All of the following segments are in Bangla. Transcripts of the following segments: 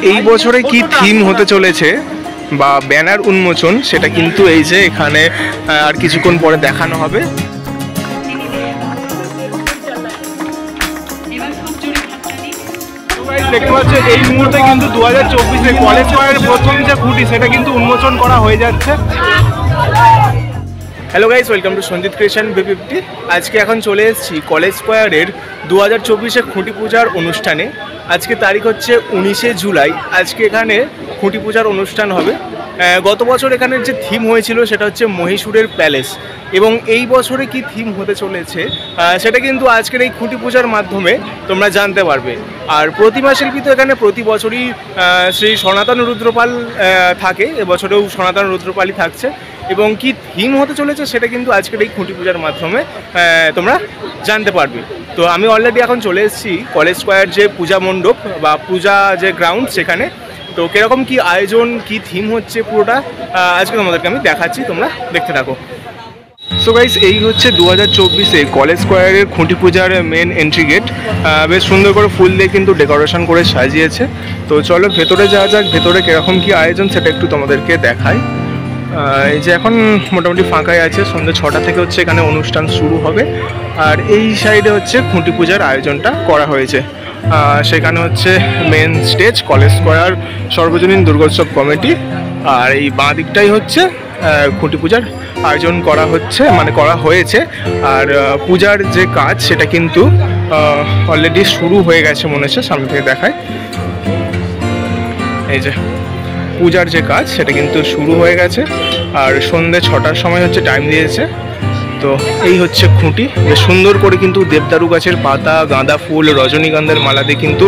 এই বছরে কি থিম হতে চলেছে বা ব্যানার উন্মোচন সেটা কিন্তু এই যে এখানে আর কিছুক্ষণ পরে দেখানো হবে। দেখতে পাচ্ছ এই মুহূর্তে কিন্তু 2024-এ কলেজ স্কয়ারের প্রথম যে খুঁটি সেটা কিন্তু উন্মোচন করা হয়ে যাচ্ছে। Hello guys, welcome to Sanjit creation B50। আজকে এখন চলে এসেছি কলেজ স্কয়ারের 2024-এ খুঁটি পূজার অনুষ্ঠানে। আজকে তারিখ হচ্ছে 19শে জুলাই। আজকে এখানে খুঁটি পূজার অনুষ্ঠান হবে। গত বছর এখানের যে থিম হয়েছিল সেটা হচ্ছে মহীশূরের প্যালেস, এবং এই বছরে কি থিম হতে চলেছে সেটা কিন্তু আজকের এই খুঁটি পূজার মাধ্যমে তোমরা জানতে পারবে। আর প্রতিমা শিল্পী তো এখানে প্রতি বছরই শ্রী সনাতন রুদ্রপাল থাকে, এবছরেও সনাতন রুদ্রপালই থাকছে, এবং কি থিম হতে চলেছে সেটা কিন্তু আজকের এই খুঁটি পূজার মাধ্যমে তোমরা জানতে পারবে। তো আমি অলরেডি এখন চলে এসেছি কলেজ স্কয়ার যে পূজা মণ্ডপ বা পূজা যে গ্রাউন্ড সেখানে। তো কীরকম কি আয়োজন, কি থিম হচ্ছে পুরোটা আজকে তোমাদেরকে আমি দেখাচ্ছি, তোমরা দেখতে থাকো। সো গাইস, এই হচ্ছে 2024-এ কলেজ স্কয়ারের খুঁটি পূজার মেন এন্ট্রি গেট। বেশ সুন্দর করে ফুল দিয়ে কিন্তু ডেকোরেশন করে সাজিয়েছে। তো চলো ভেতরে যাওয়া যাক, ভেতরে কীরকম কি আয়োজন সেটা একটু তোমাদেরকে দেখাই। এই যে এখন মোটামুটি ফাঁকাই আছে, সন্ধ্যে 6টা থেকে হচ্ছে এখানে অনুষ্ঠান শুরু হবে। আর এই সাইডে হচ্ছে খুঁটি পূজার আয়োজনটা করা হয়েছে। সেখানে হচ্ছে মেন স্টেজ কলেজ স্কয়ার সর্বজনীন দুর্গোৎসব কমিটি, আর এই বাঁ দিকটাই হচ্ছে খুঁটি পূজার আয়োজন করা হচ্ছে, মানে করা হয়েছে। আর পূজার যে কাজ সেটা কিন্তু অলরেডি শুরু হয়ে গেছে মনে হচ্ছে, সামনে থেকে দেখায়। এই যে পূজার যে কাজ সেটা কিন্তু শুরু হয়ে গেছে, আর সন্ধ্যে 6টার সময় হচ্ছে টাইম দিয়েছে। তো এই হচ্ছে খুঁটি, বেশ সুন্দর করে কিন্তু দেবদারু গাছের পাতা, গাঁদা ফুল, রজনীগন্ধার মালা দিয়ে কিন্তু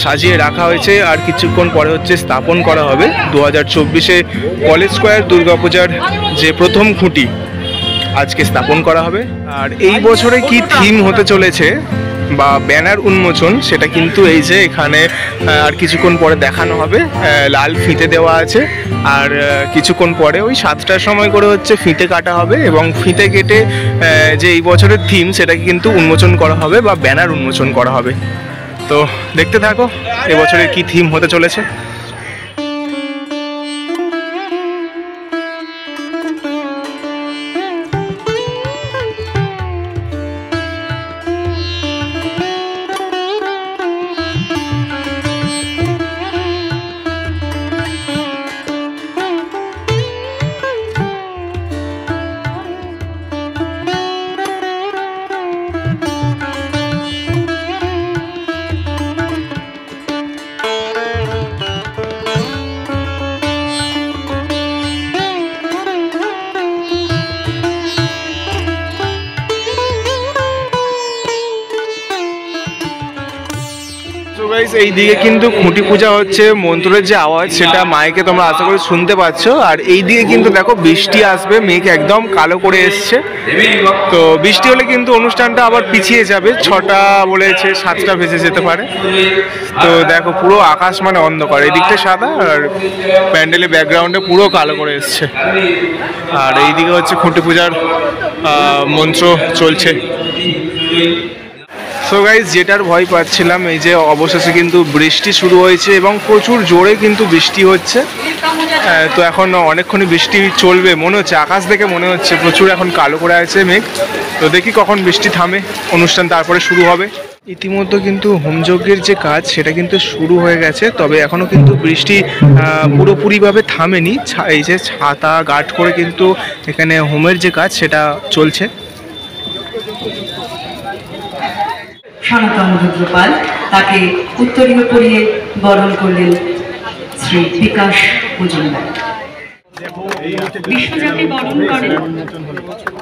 সাজিয়ে রাখা হয়েছে। আর কিছুক্ষণ পরে হচ্ছে স্থাপন করা হবে 2024-এ কলেজ স্কয়ার দুর্গাপূজার যে প্রথম খুঁটি আজকে স্থাপন করা হবে। আর এই বছরে কি থিম হতে চলেছে বা ব্যানার উন্মোচন সেটা কিন্তু এই যে এখানে আর কিছুক্ষণ পরে দেখানো হবে। লাল ফিতে দেওয়া আছে, আর কিছুক্ষণ পরে ওই 7টার সময় করে হচ্ছে ফিতে কাটা হবে, এবং ফিতে কেটে যে এই বছরের থিম সেটাকে কিন্তু উন্মোচন করা হবে বা ব্যানার উন্মোচন করা হবে। তো দেখতে থাকো এবছরের কি থিম হতে চলেছে। এই দিকে কিন্তু খুঁটি পূজা হচ্ছে, মন্ত্রের যে আওয়াজ সেটা মাইকে তোমরা আশা করি শুনতে পাচ্ছ। আর এই দিকে কিন্তু দেখো বৃষ্টি আসবে, মেঘ একদম কালো করে এসছে। তো বৃষ্টি হলে কিন্তু অনুষ্ঠানটা আবার পিছিয়ে যাবে, 6টা বলেছে 7টা ভেসে যেতে পারে। তো দেখো পুরো আকাশ মানে অন্ধকার, এদিকটা সাদা আর প্যান্ডেলের ব্যাকগ্রাউন্ডে পুরো কালো করে এসছে। আর এইদিকে হচ্ছে খুঁটি পূজার মন্ত্র চলছে। সো গাইজ, যেটার ভয় পাচ্ছিলাম, এই যে অবশেষে কিন্তু বৃষ্টি শুরু হয়েছে এবং প্রচুর জোরে কিন্তু বৃষ্টি হচ্ছে। তো এখন অনেকক্ষণই বৃষ্টি চলবে মনে হচ্ছে, আকাশ দেখে মনে হচ্ছে প্রচুর এখন কালো করে আছে মেঘ। তো দেখি কখন বৃষ্টি থামে, অনুষ্ঠান তারপরে শুরু হবে। ইতিমধ্যে কিন্তু হোমযজ্ঞের যে কাজ সেটা কিন্তু শুরু হয়ে গেছে, তবে এখনও কিন্তু বৃষ্টি পুরোপুরিভাবে থামেনি। এই যে ছাতা গার্ড করে কিন্তু এখানে হোমের যে কাজ সেটা চলছে। সনাতন রুদ্রপাল তাকে উত্তরীয় পরিয়ে বরণ করলেন শ্রী বিকাশ মজুমদার। বিশ্বজাতি বরণ করেন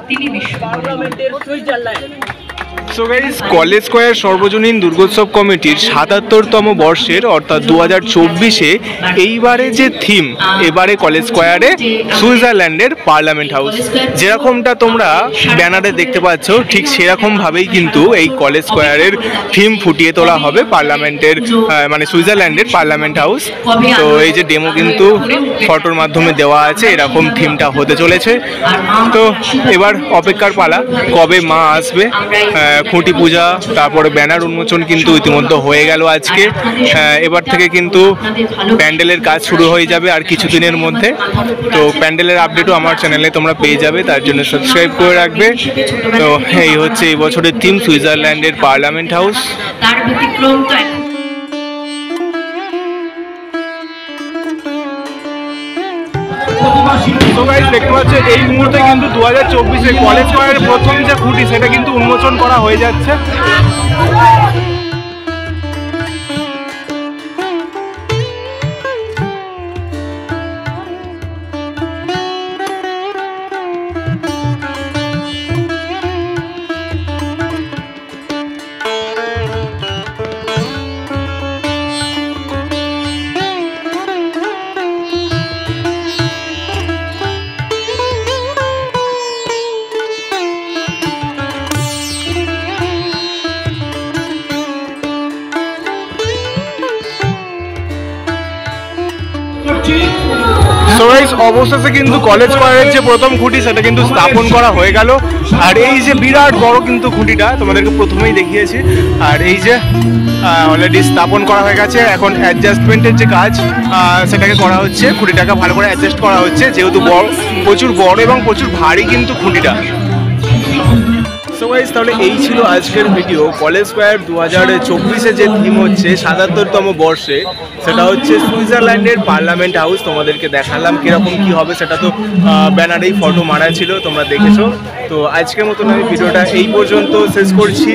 তিনি সো গাইস, কলেজ স্কয়ার সর্বজনীন দুর্গোৎসব কমিটির 77তম বর্ষের অর্থাৎ 2024-এ এইবারে যে থিম, এবারে কলেজ স্কয়ারে সুইজারল্যান্ডের পার্লামেন্ট হাউস, যেরকমটা তোমরা ব্যানারে দেখতে পাচ্ছ ঠিক সেরকমভাবেই কিন্তু এই কলেজ স্কয়ারের থিম ফুটিয়ে তোলা হবে পার্লামেন্টের, মানে সুইজারল্যান্ডের পার্লামেন্ট হাউস। তো এই যে ডেমো কিন্তু ফটোর মাধ্যমে দেওয়া আছে, এরকম থিমটা হতে চলেছে। তো এবার অপেক্ষার পালা, কবে মা আসবে, খুঁটি পূজা, তারপরে ব্যানার উন্মোচন কিন্তু ইতিমধ্যে হয়ে গেল আজকে। এবার থেকে কিন্তু প্যান্ডেলের কাজ শুরু হয়ে যাবে আর কিছু দিনের মধ্যে। তো প্যান্ডেলের আপডেটও আমার চ্যানেলে তোমরা পেয়ে যাবে, তার জন্য সাবস্ক্রাইব করে রাখবে। তো এই হচ্ছে এই বছরের থিম, সুইজারল্যান্ডের পার্লামেন্ট হাউস। তার ব্যতিক্রম তো এখন তো গাইস দেখতে পাচ্ছেন এই মুহূর্তে কিন্তু 2024-এ কলেজ স্কয়ারের প্রথম যে খুঁটি সেটা কিন্তু উন্মোচন করা হয়ে যাচ্ছে। সো গাইস অবশেষে কিন্তু কলেজ স্কয়ারের যে প্রথম খুঁটি সেটা কিন্তু স্থাপন করা হয়ে গেল। আর এই যে বিরাট বড় কিন্তু খুঁটিটা তোমাদেরকে প্রথমেই দেখিয়েছি, আর এই যে অলরেডি স্থাপন করা হয়ে গেছে। এখন অ্যাডজাস্টমেন্টের যে কাজ সেটাকে করা হচ্ছে, খুঁটিটাকে ভালো করে অ্যাডজাস্ট করা হচ্ছে, যেহেতু প্রচুর বড় এবং প্রচুর ভারী কিন্তু খুঁটিটা। সো গাইস তাহলে এই ছিল আজকের ভিডিও। কলেজ স্কয়ার 2024-এ যে থিম হচ্ছে 77তম বর্ষে, সেটা হচ্ছে সুইজারল্যান্ডের পার্লামেন্ট হাউস। তোমাদেরকে দেখালাম কীরকম কী হবে, সেটা তো ব্যানারেই ফটো মারা ছিল, তোমরা দেখেছো। তো আজকের মতন আমি ভিডিওটা এই পর্যন্ত শেষ করছি।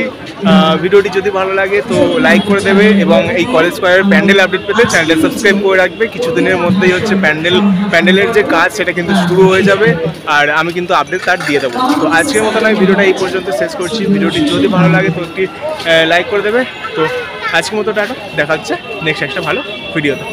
ভিডিওটি যদি ভালো লাগে তো লাইক করে দেবে এবং এই কলেজ স্কয়ারের প্যান্ডেল আপডেট পেতে চ্যানেলটা সাবস্ক্রাইব করে রাখবে। কিছুদিনের মধ্যেই হচ্ছে প্যান্ডেলের যে কাজ সেটা কিন্তু শুরু হয়ে যাবে, আর আমি কিন্তু আপডেট তার দিয়ে দেবো। তো আজকের মতন আমি ভিডিওটা এই পর্যন্ত শেষ করছি। ভিডিওটি যদি ভালো লাগে তো একটি লাইক করে দেবে। তো আজকের মতো টাটা, দেখা হচ্ছে নেক্সট একটা ভালো ভিডিওতে।